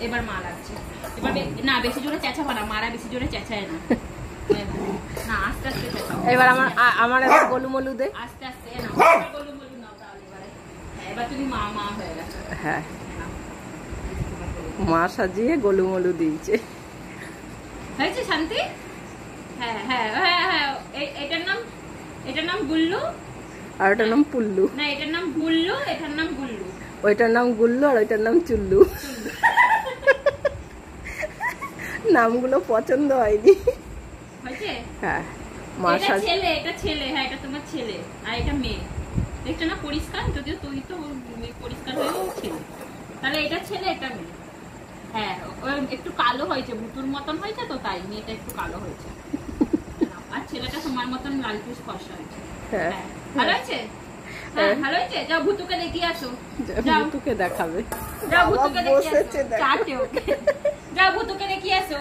এবার মা লাগছে। এবার না বেশি জোরে চেঁচাবো না, মারা বেশি জোরে চেঁচায় না। না আস্তে আস্তে চেঁচাও। এবার আমার এবার গোলুমলু দে। আস্তে আস্তে না গোলুমলু নাও তাহলে এবারে। এবার তুমি মা মা হয়ে গেছো। হ্যাঁ মা সাজিয়ে গোলুমলু দিয়েছে। হয়েছে শান্তি? হ্যাঁ হ্যাঁ হ্যাঁ হ্যাঁ এটার নাম গুল্লু আর ওটার নাম পুল্লু। না এটার নাম গুল্লু, এটার নাম গুল্লু। ওইটার নাম গুল্লু আর ওইটার নাম চুল্লু। নামগুলো পছন্দ হয়নি। হয়েছে? হ্যাঁ এটা ছেলে, এটা ছেলে। হ্যাঁ এটা তোমার ছেলে আর এটা মেয়ে। দেখছো না পরিষ্কার, যদিও তুই তো পরিষ্কার হয়েও ছেলে, তাহলে এটা ছেলে এটা মেয়ে। হ্যাঁ একটু কালো হয়েছে, ভুতুর মতন হয়েছে তো তাই মেয়েটা একটু কালো হয়েছে, আর ছেলেটা তোমার মতন লালটুস ফর্সা হয়েছে। হ্যাঁ ভালো হয়েছে? হ্যাঁ ভালো হয়েছে। যাও ভুতুকে দেখিয়ে আসো। যাও ভুতুকে দেখাবে। যাও ভুতুকে দেখিয়ে আসো। চাটে ওকে। যাও ভুতুকে দেখিয়ে আসো।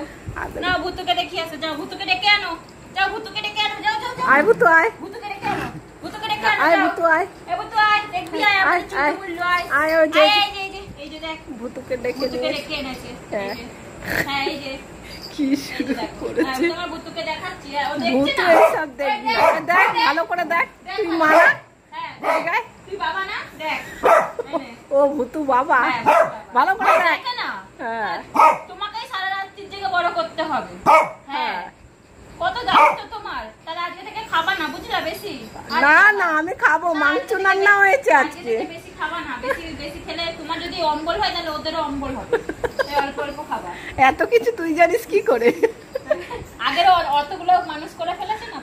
না ভুতুকে দেখিয়ে আসো। যাও ভুতুকে ডেকে আনো। যাও ভুতুকে ডেকে আনো। যাও যাও যাও। আয় ভুতু আয়। ভুতুকে ডেকে আনো। ভুতুকে ডেকে আনো। আয় ভুতু আয়। এ ভুতু আয়, দেখবি আয় আমার চুল মুল্লু আয়। আয় ওই যে এই যে দেখ ভুতুকে ডেকে ভুতুকে ডেকে এনেছে। হ্যাঁ এই যে কি শুরু করেছে। তোমার ভুতুকে দেখাচ্ছি। ও দেখছে না? ভুতু সব দেখবি। দেখ ভালো করে দেখ। তুই মা না? হ্যাঁ তুই বাবা না? দেখ ও ভুতু বাবা। ভালো করে দেখ না। হ্যাঁ তোমাকেই সারা রাত্রির জেগে বড় করতে হবে। হ্যাঁ কত দায়িত্ব তোমার। তাহলে আজকে থেকে খাবা না বুঝলা বেশি। না না আমি খাবো, মাংস রান্না হয়েছে আজকে। বেশি খাবা না, বেশি খেলে তোমার যদি অম্বল হয় তাহলে ওদেরও অম্বল হবে। অল্প অল্প খাবা। এত কিছু তুই জানিস কি করে? আগের অতগুলো মানুষ করে ফেলেছে না।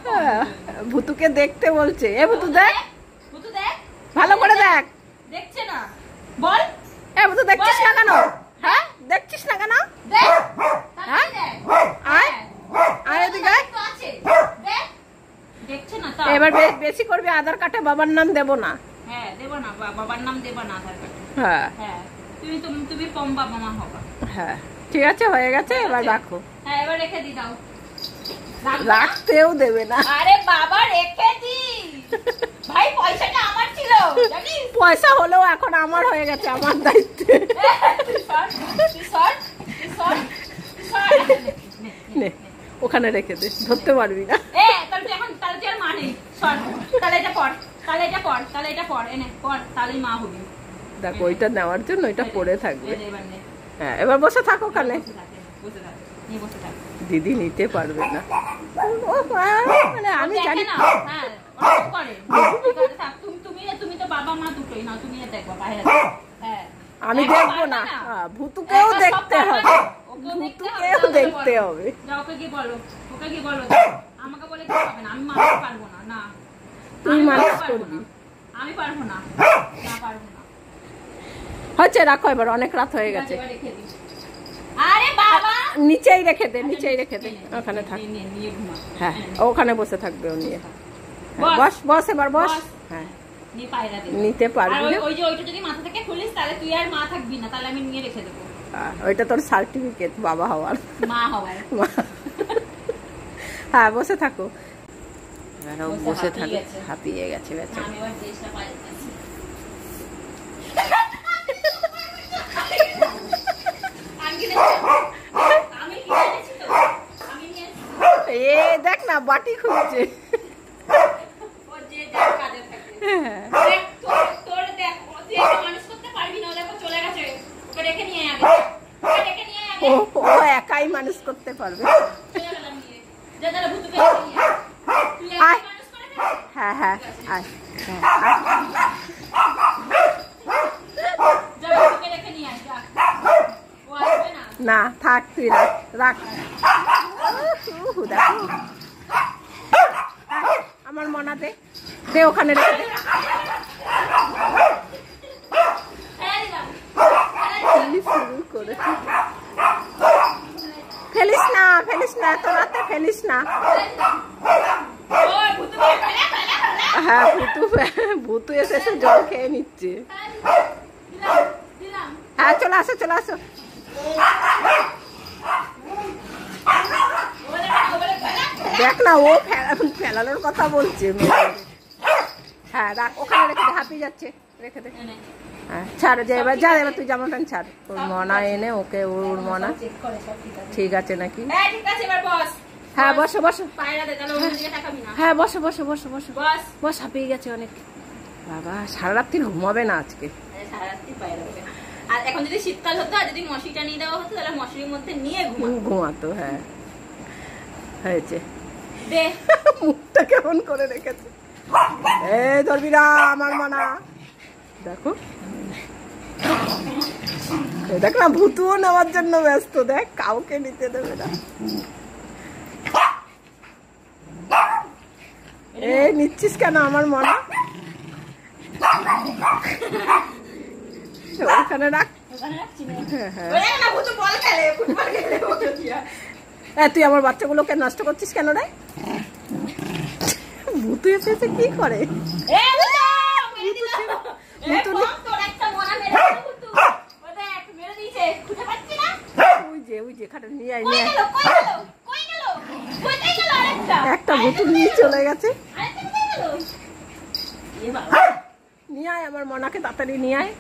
ভুতুকে দেখতে বলছে। এ ভুতু দেখ, ভুতু দেখ ভালো করে দেখ। দেখছে না বল। এ ভুতু দেখছিস না কেন? হ্যাঁ দেখছিস না কেন? দেখ হ্যাঁ আয় আয় এদিকে আয়। দেখছে না তো। এবার বেশি করবি, আধার কার্ডে বাবার নাম দেব না। হ্যাঁ দেব না, বাবার নাম দেব না আধার কার্ডে। হ্যাঁ হ্যাঁ তুমি কম বাবা মা হবা। হ্যাঁ ঠিক আছে হয়ে গেছে, এবার রাখো। হ্যাঁ এবার রেখে দি দাও। রাখতেও দেবে না। আরে বাবা রেখে দি ভাই, পয়সাটা আমার ছিল জানিস। পয়সা হলেও এখন আমার হয়ে গেছে, আমার দায়িত্বে। নে ওখানে রেখে দে, ধরতে পারবি না। তাহলে তুই আর মা নেই। তাহলে এটা পড়, তাহলে এটা পড়, তাহলে এটা পড়, এনে পড়, তাহলেই মা হবি। দেখ ওইটা নেওয়ার জন্য ওইটা পড়ে থাকবে। হ্যাঁ এবার বসে থাকো ওখানে। দিদি নিতে পারবে না। মানে আমি জানি না। তুমি তো বাবা মা দুটোই না, তুমি দেখবা বাইরে। হ্যাঁ আমি দেখবো না, ভুতুকেও দেখতে হবে, ভুতুকেও দেখতে হবে। ওকে কি বলো, ওকে কি বলো, আমাকে বলে কি হবে না, আমি মানুষ পারবো না। না তুই মানুষ করবি, আমি পারবো না, না পারবো না। হচ্ছে রাখো এবার, অনেক রাত হয়ে গেছে। আরে বাবা নিচেই রেখে দে, নিচেই রেখে দে, ওখানে থাক। হ্যাঁ ওখানে বসে থাকবে ও নিয়ে। বস বস এবার বস। হ্যাঁ নিতে পারবি না। ওই যে ওইটা যদি মাথা থেকে খুলিস তাহলে তুই আর মা থাকবি না, তাহলে আমি নিয়ে রেখে দেবো। ওইটা তোর সার্টিফিকেট বাবা হওয়ার, মা হওয়ার। হ্যাঁ বসে থাকো, বসে থাকে, হাঁপিয়ে গেছে বেচারা। আমি এবার চেষ্টা পাইছি। এ দেখ না বাটি খুলছে। ও একাই মানুষ করতে পারবে। হ্যাঁ হ্যাঁ আয়, না থাক তুই রাখ, রাখ। দেখো আমার মনাতে দে, ওখানে রেখে দে। শুরু করে ফেলিস না, ফেলিস না, এত রাতে ফেলিস না। হ্যাঁ ভুতু, ভুতু এসে জল খেয়ে নিচ্ছে। হ্যাঁ চলে আসো, চলে আসো। দেখ না ও ফেলানোর কথা বলছে। হ্যাঁ রাখ, ওখানে রেখে দে, হাঁপিয়ে যাচ্ছে, রেখে দে। ছাড়, যা এবার যা, এবার তুই জামা প্যান্ট ছাড়। ওর মনা এনে ওকে, ওর মনা ঠিক আছে নাকি? হ্যাঁ বসো বসো, হ্যাঁ বসো বসো বসো বসো বস, হাঁপিয়ে গেছে অনেক। বাবা সারা রাত্রি ঘুমাবে না আজকে। আর এখন যদি শীতকাল হতো আর যদি মশিটা নিয়ে দেওয়া হতো তাহলে মশারির মধ্যে নিয়ে ঘুমাতো। হ্যাঁ হয়েছে, দে মুখটা কেমন করে রেখেছে। এই ধরবি না আমার মনা, দেখো দেখ না, ভুতুও নেওয়ার জন্য ব্যস্ত, দেখ কাউকে নিতে দেবে না। এই নিচ্ছিস কেন আমার মনা? ওখানে রাখ। তুই আমার বাচ্চাগুলোকে নষ্ট করছিস কেন রে? ভুতু এসেছে কি করে? একটা ভুতু নিয়ে চলে গেছে। নিয়ে আয় আমার মনাকে, তাড়াতাড়ি নিয়ে আয়।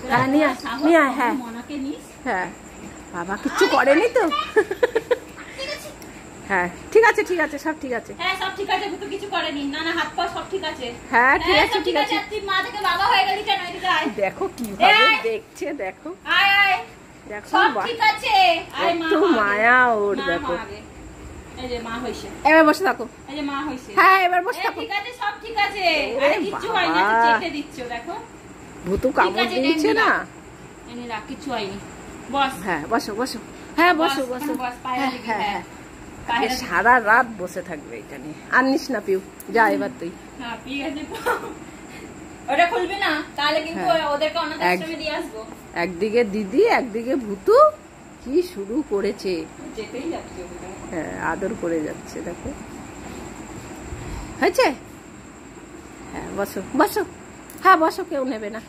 হ্যাঁ নিয়ে আয়, নিয়ে আয়। হ্যাঁ হ্যাঁ, বাবা কিচ্ছু করেনি তো? হ্যাঁ ঠিক আছে ঠিক আছে, সব ঠিক আছে। হ্যাঁ সব ঠিক আছে, ভুতু কিছু করেনি। না না, হাত পা সব ঠিক আছে। হ্যাঁ ঠিক আছে ঠিক আছে। তুই মা থেকে বাবা হয়ে গেলি কেন? এদিকে আয়, দেখো কিভাবে দেখছে, দেখো আয় আয়, দেখো সব ঠিক আছে। আয় মা, একটু মায়া ওর, দেখো। এই যে মা হইছে, এবার বসে থাকো। এই যে মা হইছে। হ্যাঁ এবার বসে থাকো। ঠিক আছে সব ঠিক আছে, আরে কিচ্ছু হয় না, তুই চেটে দিচ্ছ দেখো। ভুতু কামড় দিচ্ছে না, এনে রাখ, কিছু হয়নি। বস। হ্যাঁ বসো বসো, হ্যাঁ বসো বসো। হ্যাঁ সারা রাত বসে থাকবে এটা নিয়ে। আর নিস না পিউ, যা এবার তুই। হ্যাঁ ঠিক আছে, ওটা খুলবি না তাহলে কিন্তু ওদেরকে অনাথ আশ্রমে দিয়ে আসবো। একদিকে দিদি, একদিকে ভুতু, কি শুরু করেছে। যেতেই যাচ্ছে, হ্যাঁ আদর করে যাচ্ছে, দেখো হয়েছে। হ্যাঁ বসো বসো, হ্যাঁ বসো, কেউ নেবে না।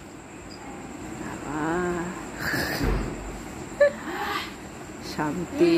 শান্তি।